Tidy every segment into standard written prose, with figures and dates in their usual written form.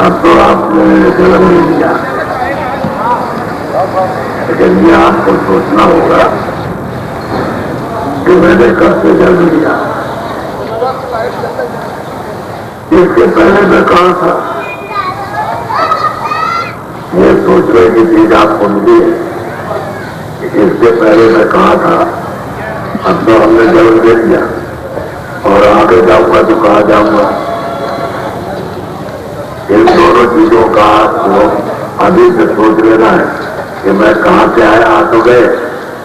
अब तो आपने जन्म ले लिया, लेकिन ये आपको सोचना होगा कि मैंने कब से जन्म लिया। इसके पहले मैं कहाँ था, ये सोचने की चीज आपको मिली है। इसके पहले मैं कहाँ था, अब तो हमने जन्म ले लिया और आगे जाऊंगा तो कहाँ जाऊंगा। इन दोनों चीजों का आपको अभी से सोच लेना है कि मैं कहाँ से आया, आ तो गए,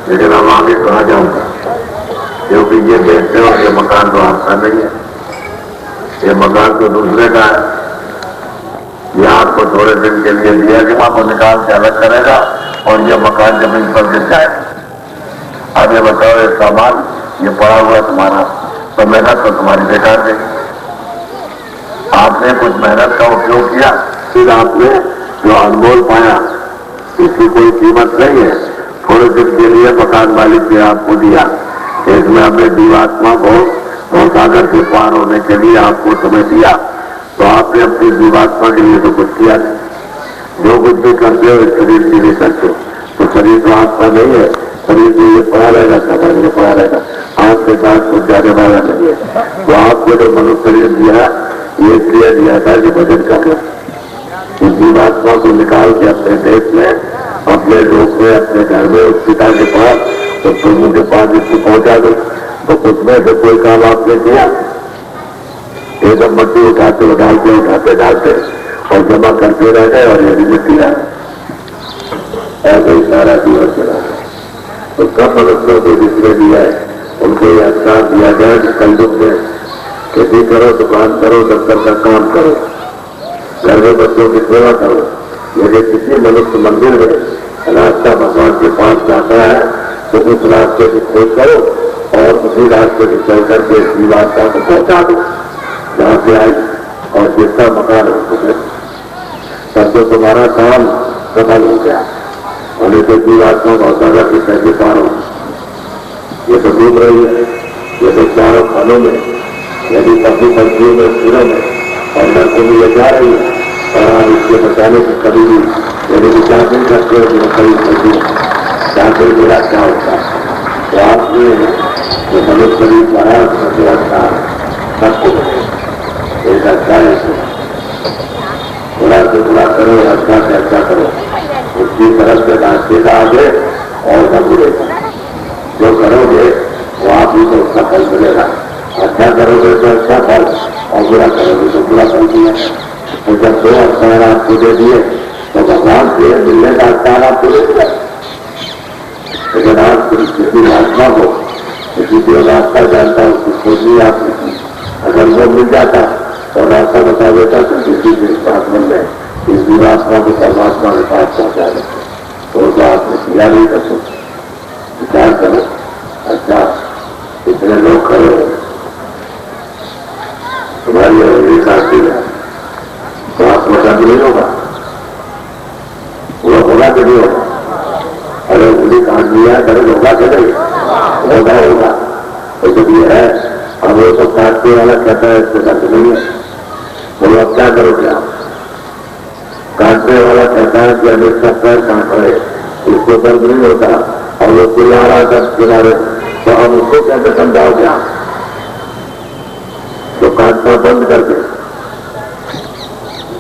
लेकिन हम आगे कहाँ जाऊंगा। क्योंकि ये देखते हो ये मकान तो आपका नहीं है, ये मकान तो दूसरे का है। ये आपको थोड़े दिन के लिए दिया कि आपको निकाल के अलग करेगा और ये मकान जमीन पर गिर जाए। अब ये बताओ, ये सामान ये पड़ा हुआ तुम्हारा, तो मेहनत तो तुम्हारी बेकार गई। आपने कुछ मेहनत का उपयोग किया, फिर आपने जो अनमोल पाया इसकी कोई कीमत नहीं है। थोड़े दिन के लिए मकान मालिक ने आपको दिया, इसमें हमने जीवात्मा को सागर से पार होने के लिए आपको समय दिया, तो आपने अपनी जीवात्मा के लिए तो कुछ किया नहीं। जो कुछ भी करते हो इस शरीर के लिए करते हो, तो शरीर तो आपका नहीं है, शरीर तो ये पड़ा रहेगा, सामान ये पड़ा रहेगा, आपके साथ कुछ जाने वाला नहीं है। तो आपको जो मनुष्य शरीर दिया ये इसलिए दिया था कि भजन कर लो, जीवात्मा को निकाल के अपने देश में, अपने लोक में, अपने घर में, उस पिता के पास, तो प्रभु के पास इसको पहुंचा दो। तो उसमें से कोई काम आपने किया, एकदम मट्टी उठाते डालते और जमा करते रह गए और ये भी मिट्टी रहा ऐसे ही सारा जीवन चला। तो सब मनुष्यों को जिसने दिया है उनको यह अधिकार दिया गया कि कलयुग में खेती करो, दुकान करो, दफ्तर का काम करो, घर में बच्चों की सेवा करो। यदि किसी मनुष्य मंदिर में रास्ता भगवान के पास जाता है तो उस रास्ते की खोज करो और उसी रास्ते से चल करके जीवात्मा को पहुंचा दो जहां से आई, और जिसका मकान है तब तो तुम्हारा काम सफल हो गया। और इसे जीवात्मा बहुत ज्यादा कि कैसे पार हो, ये तो घूम रही है, ये तो चारों खानों में, यदि पशु पक्षियों में, सूरों में और नरकों में ले जा रही है। और आप इसके बचाने की कभी भी यदि विचार नहीं करते हो कि कभी कभी जाकर मेरा क्या होता है, तो आपने जो मनुष्य शरीर बनाया उसमें जो अच्छा सबको एक अच्छा है, बुरा से बुरा करो, अच्छा से अच्छा करो, उसकी तरफ से रास्ते आगे और न बुरेगा। जो करोगे वो आप ही को उसका फल मिलेगा। अच्छा करोगे तो अच्छा फल और बुरा करोगे तो बुरा फल दिया। तो जब दो अवसर आपको दे दिए तो भगवान से मिलने का अवसर आपको दे दिया। लेकिन आप किसी आत्मा को किसी जो रास्ता जानता है उसकी खोजनी आपने की, अगर वो मिल जाता और रास्ता बता देता तो किसी के साथ मिल गए इस जीवात्मा को परमात्मा के पास पहुंचा देते, तो आपने किया नहीं कर सकते। विचार करो, अच्छा इतने लोग खड़े हो, तुम्हारी अंगुली काटती है तो आपको दर्द नहीं होगा, वो होगा कि नहीं होगा? अरे अंगुली काट दिया दर्द होगा कि नहीं होगा? तो जब ये है अब वो तो काटने वाला कहता है इससे दर्द नहीं है, बोलो अब क्या करोगे आप? काटने वाला कहता है कि अनेक का पैर काट रहे इसको दर्द नहीं होता और वो चिल्ला रहा दर्द किनारे, तो हम उसको कैसे समझाओगे आप? तो काटना बंद कर दे,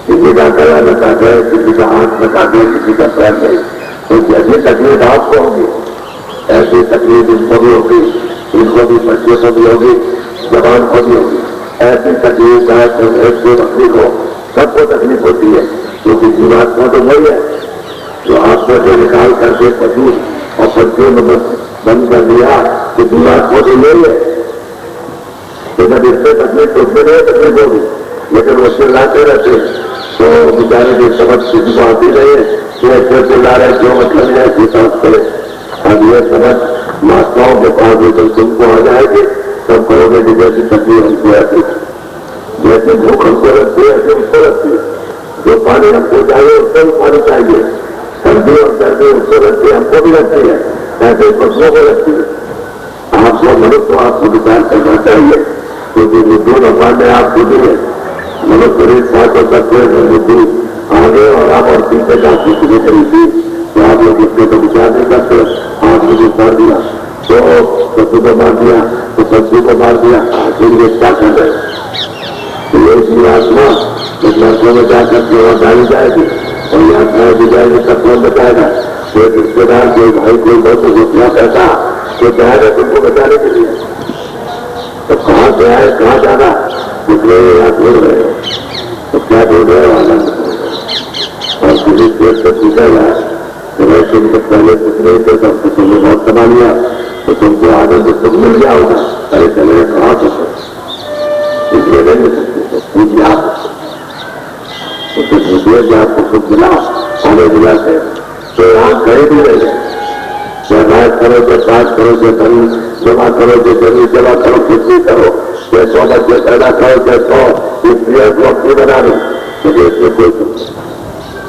किसी का गला में काटे, किसी का हाथ में काटे, किसी का पैर नहीं, तो जैसी तकलीफ आपको होगी ऐसी तकलीफ इनको भी होगी, इनको भी बच्चे को भी होगी, जवान को भी होगी। ऐसी तकलीफ चाहे जो तकलीफ हो सबको तकलीफ होती है, क्योंकि जीवात्मा तो वही है जो आपको से निकाल करके पशु और पक्षियों में बंद कर दिया कि जीवात्मा तो यही है। तो जब इससे तकलीफ तो उससे नहीं तकलीफ होगी, लेकिन वो चिल्लाते रहते तो बेचारे की समझ किसी को आती नहीं है कि ऐसे चिल्ला रहे क्यों, मतलब है कि समझ करे अब ये समझ माताओं के पास जो तुमको आ जाएगी तब करोगे कि जैसी तकलीफ हमको आती जैसे भूख हमको रखती है ऐसे उसको रखती है। जो पानी हमको चाहिए उसको भी पानी चाहिए। सर्दी और सर्दी उसको रखती है हमको भी रखती है ऐसे पशुओं को रखती है। आपको मनुष्य को आपको विचार करना चाहिए क्योंकि बुद्धि भगवान ने आपको दी है। मनुष्य शरीर साथ हो सकते हैं बुद्धि आगे और आप और पीछे का कुछ भी करी थी तो आप लोग इसके तो विचार नहीं करते। आपने जो कर दिया तो पशु को मार दिया तो पशु को मार दिया आखिर ये क्या कर रहे ये आत्मा इस नर्कों में जाकर के वहां डाली जाएगी और यात्राएं दी जाएगी तत्वों में जाएगा। कोई रिश्तेदार कोई भाई कोई बहुत घुसना पैसा तो जाएगा तुमको बचाने के लिए तो कहां से आए कहां जाना इसलिए यहाँ ढूंढ रहे हो तो क्या ढूंढ रहे हो आनंद और किसी देश से पूछा जाए तो मैं तुमको पहले कुछ नहीं थे तब तो तुमने बहुत कमा लिया तो तुमको आनंद तुम मिल जाओगा। अरे चले कहाँ से इसलिए नहीं मिल सकते पूछिए आप उससे पूछिए कि आपको खुद मिला हमें मिला थे तो यहाँ कहीं भी रह जाए चाहे राज करो चाहे पाठ करो चाहे धन जमा करो चाहे जमीन जमा करो कुछ भी करो चाहे 100 बच्चे पैदा करो चाहे 100 स्त्रियों को अपनी बना लो मुझे इसमें कोई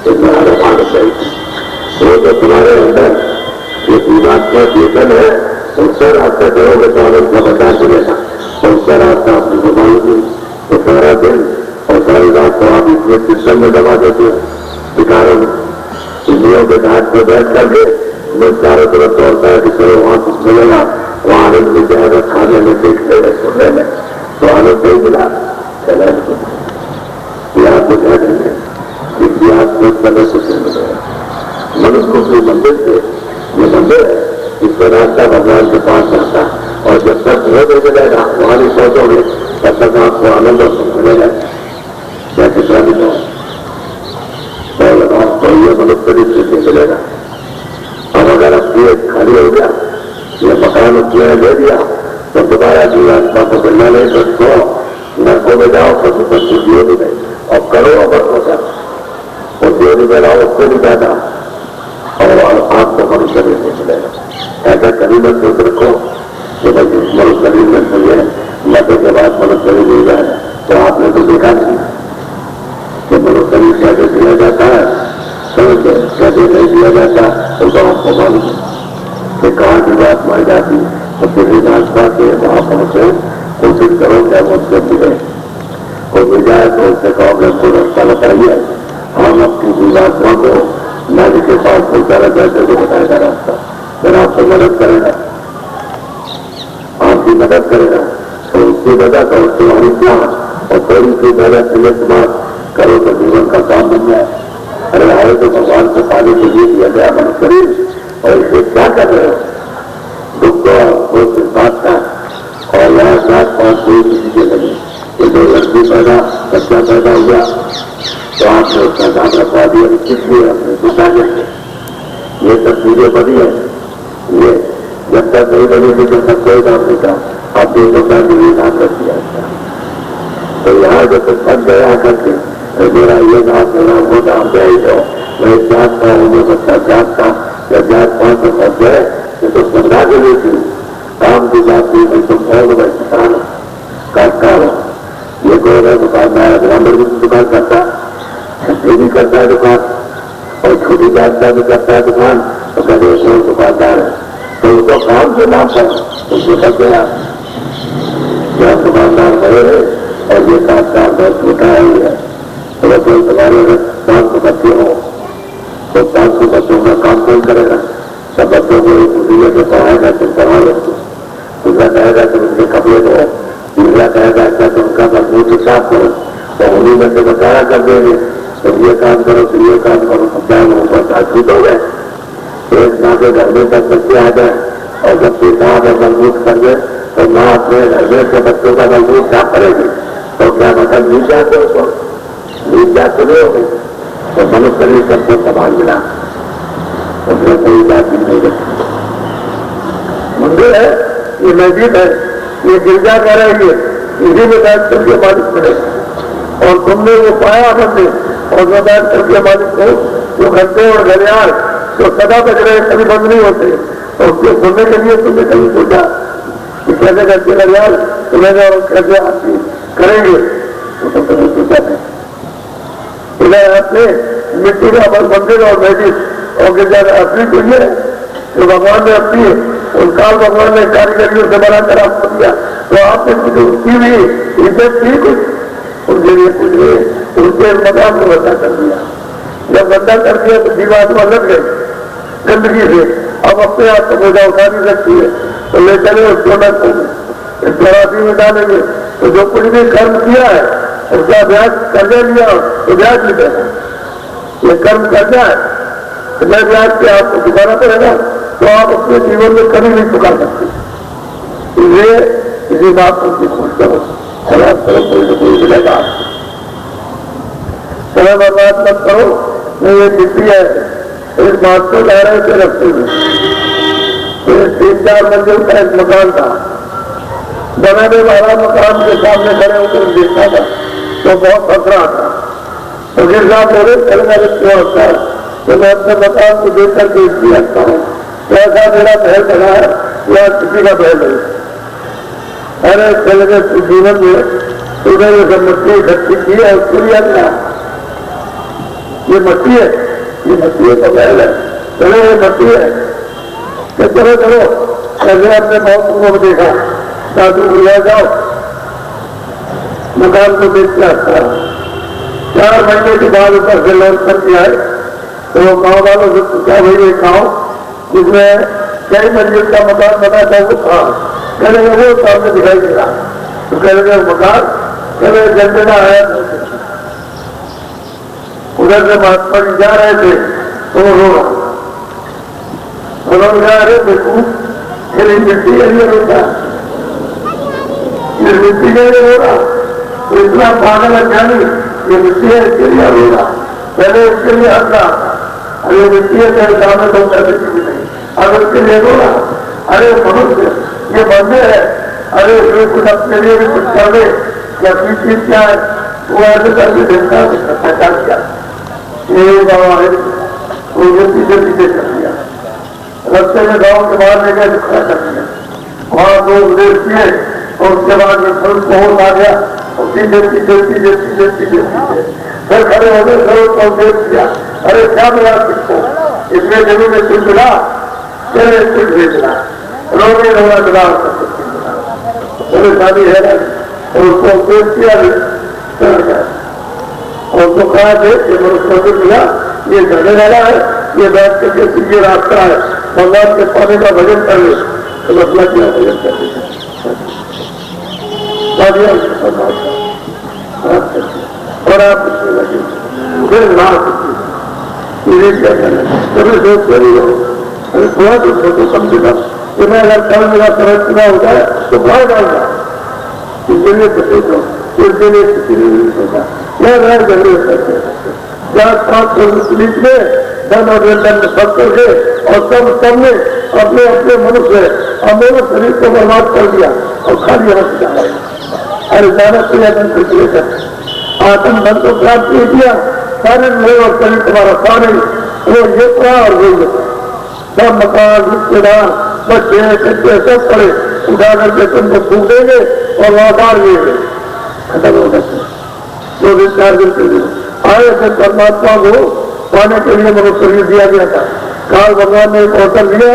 तुम्हारा मानस चाहिए वो तो तुम्हारे अंदर ये जीवात्मा चेतन है उसका रास्ता करोगे तो आनंद का बता चलेगा और उसका रास्ता अपनी को मालूम तो सारा दिन और सारी रात को आप इसमें सिस्टम में दबा देते हो विकारों में इंद्रियों के घाट पर बैठ करके मैं चारों तरफ दौड़ता है कि चलो वहां कुछ मिलेगा वहां आनंद मिल जाएगा खाने में देखने में सुनने में तो आनंद नहीं मिला चला ये आपको क्या देंगे इतिहास में समय कुछ नहीं मिलेगा। मनुष्य को कोई मंदिर से ये मंदिर है इसका रास्ता भगवान के पास जाता है और जब तक वो नहीं मिलेगा वहां नहीं पहुंचोगे तब तक आपको आनंद और सुख मिलेगा क्या कितना मिलेगा आपको ये मनुष्य नहीं मिलेगा। अब अगर अपनी खाली हो गया ये मकान उसने दे दिया तो दोबारा जीवात्मा को मिलना नहीं सकते नरकों में जाओ पशु पक्षी जियो भी नहीं और करोड़ों वर्षों तक और जो नहीं मिला उसको नहीं जाता और आपको मनुष्य नहीं मिलेगा। ऐसा कभी मत सोच रखो कि भाई मनुष्य शरीर में चाहिए मरने के बाद मनुष्य शरीर मिल जाए तो आपने तो देखा नहीं कि मनुष्य शरीर कैसे दिया जाता है कैसे नहीं दिया जाता तो आपको मालूम कि कहाँ की बात मार जाती तो किसी नाश्ता के वहां पहुंचे कोशिश करो क्या मुझसे मिले कोई मिल जाए तो उससे कहो कि हमको रास्ता बताइए हम अपनी जीवात्मा को नारी के पास पहुंचाना चाहते तो बताएगा रास्ता फिर आपको मदद करेगा आपकी मदद करेगा तो उसकी मदद और तुम्हारी क्या और थोड़ी सी मेहनत से इस्तेमाल करो तो जीवन का काम बन जाए। अरे आए तो भगवान को पाने के लिए दिया गया मनुष्य शरीर और इसे क्या कर रहे हो दुख और बात का और यहाँ साथ पांच कोई किसी के नहीं ये दो लड़की पैदा बच्चा पैदा हुआ तो आपने उसका नाम रखवा दिया इसलिए अपने पिता जैसे ये सब चीजें बनी है ये जब तक नहीं बनेगी जब तक कोई नाम नहीं था आपने पिता के लिए नाम रख दिया तो यहाँ जब तक बन गया करके मेरा ये नाम मेरा वो नाम दे ही दो मैं जात का हूँ मैं बच्चा जात का या जात पांच से फंस गए ये तो समझा के लिए थी काम की बात थी मैं तुम और मैं किसान काटता हूँ ये कोई अगर दुकानदार ब्राह्मण भी दुकान करता ये भी करता है दुकान और छोटी जात का भी करता है दुकान तो कहते हैं दुकानदार है तो उसको काम के नाम पर उसको फंस गया जहाँ दुकानदार बड़े और ये काटता बहुत छोटा है अगर कोई तुम्हारे अगर 500 बच्चे हो तो 500 बच्चों का काम कौन करेगा सब बच्चों को उसी जगह पढ़ाएगा तुम पढ़ा लो दूसरा कहेगा तुम उनके कपड़े दो तीसरा कहेगा अच्छा तुम उनका मजबूत साफ करो तो उन्हीं में से बताया कर देंगे तुम ये काम करो तुम ये काम करो सब चाहे वो ऊपर साझूत हो गए तो एक माँ के घर में तक बच्चे आ जाए और जब पिता अगर मजबूत कर दे तो माँ अपने घर में से बच्चों का मजबूत साफ करेगी तो क्या मतलब मिल जाते उसको मिल जाते नहीं हो गई तो मनुष्य शरीर सबको सवाल मिला उसमें कोई बात नहीं रखी मंदिर है ये मस्जिद है ये गिरजा कर रही है इसी में बैठ करके मालिक मिले और तुमने वो पाया मंदिर और जो बैठ करके मालिक को जो घंटे और घड़ियाल जो सदा बज रहे कभी बंद नहीं होते और उसके सुनने के लिए तुमने कभी सोचा कि कैसे करके लग यार तुम्हें और कैसे आपकी करेंगे, तो सब कभी सोचा नहीं। इधर आपने मिट्टी का मंदिर और मैजिक और गिरजा असली तो ये है जो भगवान ने अपनी उन काल भगवान ने कारीगरियों से बनाकर आपको दिया, तो आपने कुछ उसकी भी इज्जत की, कुछ उनके लिए कुछ नहीं, उनके मकान को बंदा कर दिया। जब बंदा कर दिया तो जीवात्मा लग गई गंदगी से, अब अपने आप को बोझा उठा नहीं सकती है, तो ले चले उसको न चौरासी में डालेंगे। तो जो कुछ भी कर्म किया है उसका ब्याज कर्जा लिया तो ब्याज भी देना, ये कर्म कर्जा है, तो मैं ब्याज के आपको चुकाना पड़ेगा, तो आप अपने जीवन में कभी नहीं चुका सकते। इसलिए किसी बात को उनकी खोज करो, खराब करो, कोई तो कोई मिलेगा। समय बर्बाद मत करो, नहीं ये मिट्टी है। इस बात को जा रहे थे रस्ते में, तो 3-4 मंजिल का एक मकान था, बनाने वाला मकान के सामने खड़े होकर देखता था तो बहुत फंस रहा था। तो फिर साहब बोले चलना क्यों होता है, तो मैं अपने मकान को देख करके इसलिए रखता हूँ, ऐसा मेरा महल बना है या किसी का महल नहीं। अरे चलने जीवन में तूने ये सब मछली इकट्ठी की है उसके लिए अपना ये मछली है, ये मछली तो महल है, चलो ये मछली है, तो चलो चलो ऐसे अपने बहुत को देखा, साधु ले जाओ मकान को देख के आता। 4 महीने के बाद ऊपर से लौट करके आए तो वो गाँव वालों से पूछा भाई ये गाँव जिसमें कई मंजिल का मकान बना था वो था, कहने वो सामने दिखाई दे रहा, तो कह रहे मकान कहने जनता आया। उधर से महात्मा जी जा रहे थे तो वो रो रहा, उन्होंने कहा अरे देखो ये मिट्टी के लिए रोता, ये मिट्टी के लिए रो रहा, तो इतना पागल है क्या नहीं, ये मिट्टी है इसके लिए रो रहा, पहले इसके लिए हंस रहा, अरे मिट्टी है तेरे सामने तो करने की भी नहीं, अब इसके लिए रो रहा, अरे मनुष्य ये बंदे है, अरे जो कुछ अपने लिए भी कुछ कर दे, क्या चीज क्या है वो ऐसे करके देखता पहचान किया ये बाबा है, वो पीछे पीछे कर दिया, रस्ते में गाँव के बाहर लेकर खड़ा कर दिया, वहां 2 उपदेश किए और उसके बाद में फल पहुंच आ गया और सीधे सीधे सीधे सीधे सीधे सीधे फिर खड़े हो गए, सरोज का उपदेश किया, अरे क्या मिला किसको, इसमें जमीन में कुछ मिला, तेरे कुछ भेजना, रोने रोना मिला, परेशानी है ना, और उसको उपदेश किया चल गया। और उसको कहा थे ये मनुष्य को मिला, ये चलने वाला है, ये बैठ करके सीधे रास्ता है, भगवान के पाने का भजन कर ले, तो मसला क्या भजन कर ले और आप लगे फिर ना इन्हें क्या करना, कभी सोच कर ही हो, अरे थोड़ा तो सोचो कम से कम कि मैं अगर कल मेरा तरह चुना होता है तो भाव डालता, इसके लिए तो सोचो, इसके लिए किसी ने नहीं सोचा, यह रह जरूर करते 4-5 पुलिस में धन और दंड सब करके और सबने अपने अपने मनुष्य अमोल शरीर को बर्बाद कर दिया और खाली हवस जा रहा है। अरे जाना चाहिए धन को लेकर आत्म धन को प्राप्त किया, सारे लोग और शरीर तुम्हारा सारे वो ये और वो सब मकान रिश्तेदार बच्चे कच्चे सब पड़े उठा करके तुमको फूक देंगे और वादार देंगे, खत्म हो जाते 2 दिन 4 दिन के लिए आए थे। परमात्मा को पाने के लिए मनुष्य शरीर दिया गया था, काल भगवान ने एक अवसर दिया,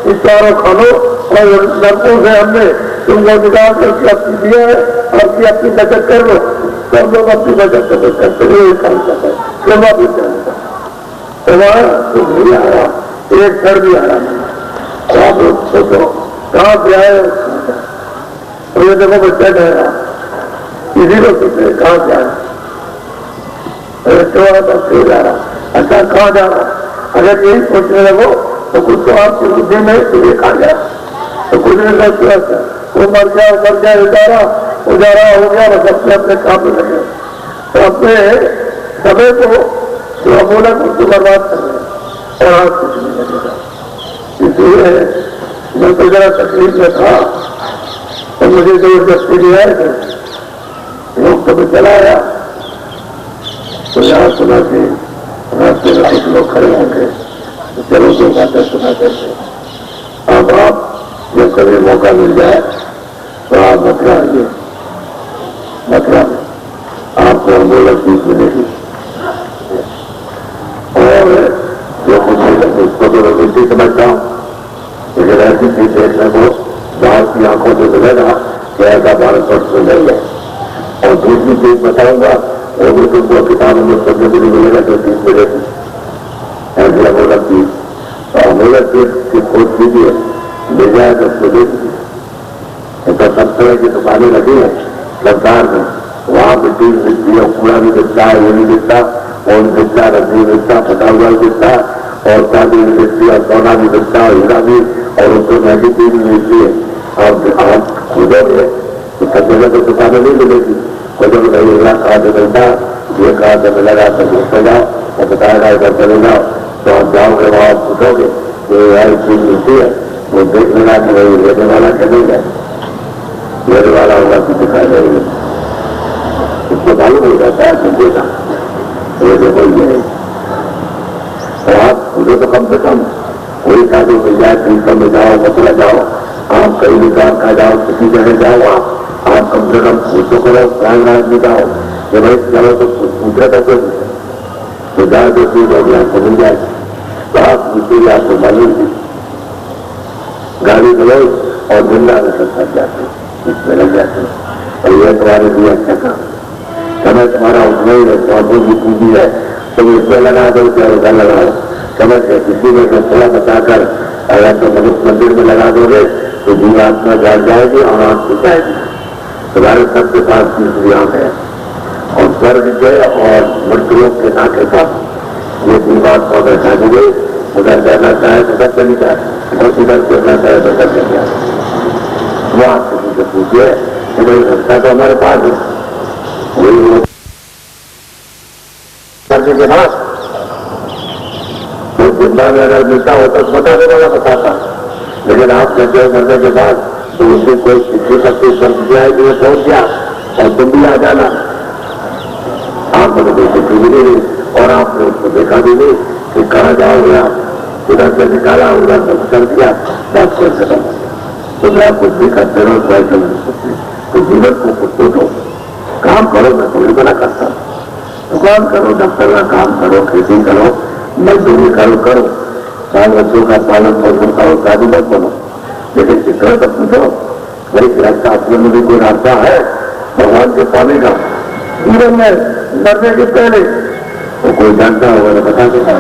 इस चारों खानों और नरकों से हमने तुमको निकाल करके अपनी दिया है और की अपनी बचत कर लो, सब लोग अपनी बचत करते हुए काम करते हैं, सेवा भी करता तो वहां तो नहीं आ रहा, एक घर भी आ रहा नहीं, आप लोग सोचो कहाँ से आए और ये देखो बच्चा कह रहा, इसी को सोचे कहाँ से आए, अरे तो फिर जा रहा, अच्छा कहाँ जा रहा, अगर यही सोचने लगो तो कुछ तो आपकी बुद्धि में तुझे खा गया, तो कुछ नहीं सोचता, वो मर गया उजारा हो गया, बस अपने अपने काम में लगे, तो अपने समय को जो अमोला कुछ बर्बाद कर रहे और आज कुछ नहीं लगेगा। इसलिए मैं तो जरा तकलीफ में था तो मुझे जबरदस्ती दिया है लोग कभी चलाया तो यहाँ सुना कि रास्ते में कुछ लोग खड़े होंगे तो चलो 2 बातें सुना करते, अब आप जब कभी मौका मिल जाए तो आप मथुरा आइए, मथुरा में आपको अमूल्य चीज मिलेगी और जो कुछ उसको तो मैं मिलती समझता हूँ, लेकिन ऐसी चीज देखने को बाहर की आंखों से मिलेगा कि ऐसा भारत वर्ष में नहीं है। और दूसरी चीज बताऊंगा वो भी तुमको किताबों में सुनने को नहीं मिलेगा जो चीज मिलेगी ऐसी अमूल्य चीज। तो अमूल्य चीज की खोज कीजिए, मिल जाए तो उसको देखिए। तो सब तरह की दुकानें लगी है सरकार में, वहां मिट्टी मिलती है, कूड़ा भी मिलता है, ये भी मिलता, और मिलता, रस्सी मिलता, फटा हुआ मिलता, और चांदी भी मिलती है, और सोना भी मिलता है, हीरा भी, और उसको महंगी चीज भी मिलती है। और आप खोजोगे तो सब जगह तो दुकानें नहीं मिलेगी। खोजोगे भाई हीरा कहाँ से मिलता, ये कहाँ से मिलेगा, सब घूमते जाओ और बताएगा इधर चले जाओ, तो आप जाओगे वहां पूछोगे कि यह चीज मिलती है, वो देख लेना कि भाई लेने वाला क्या नहीं है, लेने वाला होगा तो दिखाई देगी, उसको मालूम हो जाता है कि देगा ये देखो ये नहीं। तो आप मुझे तो कम से कम कोई साधु मिल जाए, तीर्थम में जाओ, मथुरा जाओ, आप कहीं भी काम का जाओ, किसी जगह जाओ, आप कम से कम पूछो करो, प्रयागराज में जाओ कि भाई चलो तो पूछे तो कोई तो जाए तो चीज होगी, आपको मिल जाए। तो आप पूछिए, आपको मालूम थी गाड़ी चलो और जिंदा में सब जाते इसमें लग जाते, और यह तुम्हारे लिए अच्छा काम, समय तुम्हारा उतना ही है, चौथों की पूंजी है, तुम इसमें लगा दो चाहे उधर लगाओ, समझ गए। किसी में से थोड़ा बचाकर अगर तुम मनुष्य मंदिर में लगा दोगे तो जीवात्मा जाग जाएगी और आंख खुल जाएगी। तुम्हारे सबके पास तीसरी आंख है, और स्वर्ग के और मृत्यु के नाके पर ये जीवात्मा बैठा देंगे, उधर जाना चाहे तो सब चली जाए, और इधर करना चाहे तो सब चल जाए। वो आप किसी से पूछिए कि भाई रास्ता तो हमारे पास है, वही करने के बाद तो जिंदा में अगर मिलता हो तो बताने वाला बताता, लेकिन आप कहते हो मरने के बाद तो उससे कोई किसी का कोई समझ जाए कि ये पहुंच गया और तुम भी आ जाना, आपने कोई चिट्ठी भी नहीं, और आपने उसको देखा भी नहीं कि कहाँ जाओगे आप, उधर से निकाला, उधर से कर दिया, बस कोई खत्म। तो मैं कुछ भी करते रहो ट्राई कर सकते, तो जीवन को कुछ सोचो, काम करो, मैं थोड़ी बना करता, दुकान करो, दफ्तर का काम करो, खेती करो, मजदूरी करो, बाल बच्चों का पालन पोषण करो, शादी मत बनो, लेकिन इतना सब पूछो भाई रास्ता अपने में भी कोई रास्ता है भगवान के पाने का जीवन में मरने के पहले, तो कोई जानता होगा तो बता देगा।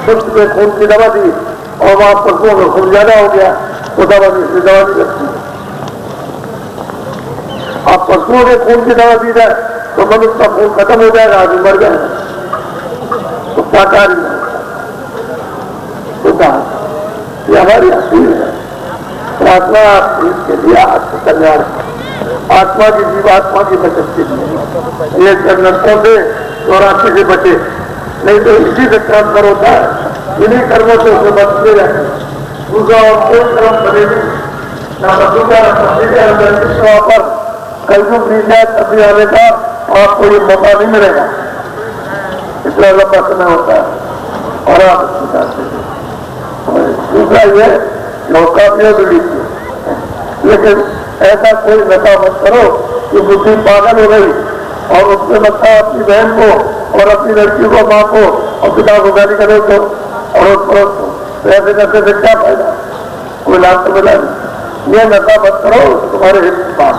उसमें खून की दवा दी और वहां पशुओं का खून ज्यादा हो गया तो दवा इसलिए दवा नहीं लगती। आप पशुओं के खून की दवा दी जाए तो मनुष्य का खून खत्म हो जाएगा, आदमी मर जाएगा, तो क्या कार्य होता ये हमारी अपील है। प्रार्थना इसके लिए आत्मकल्याण, आत्मा की जीवात्मा की बचत के लिए ये नरकों से चौरासी से बचे, नहीं तो इसी से कर्म होता है, इन्हीं कर्मों से उसे बचते रहते हैं। दूसरा और कोई कर्म करे नहीं, न बचूंगा न बचेगा, पर कलयुग नहीं जाए तभी आने का आपको ये मौका नहीं मिलेगा, इतना लंबा समय होता है। और आप दूसरा ये मौका भी, लेकिन ऐसा कोई नशा मत करो कि बुद्धि पागल हो गई और उसमें लगता है अपनी बहन को और अपनी लड़की को, माँ को और पिता को गाली करे तो अड़ोस पड़ोस को, तो ऐसे नशे से क्या फायदा, कोई लाभ तो मिला नहीं। ये नशा मत करो, तुम्हारे हित की बात।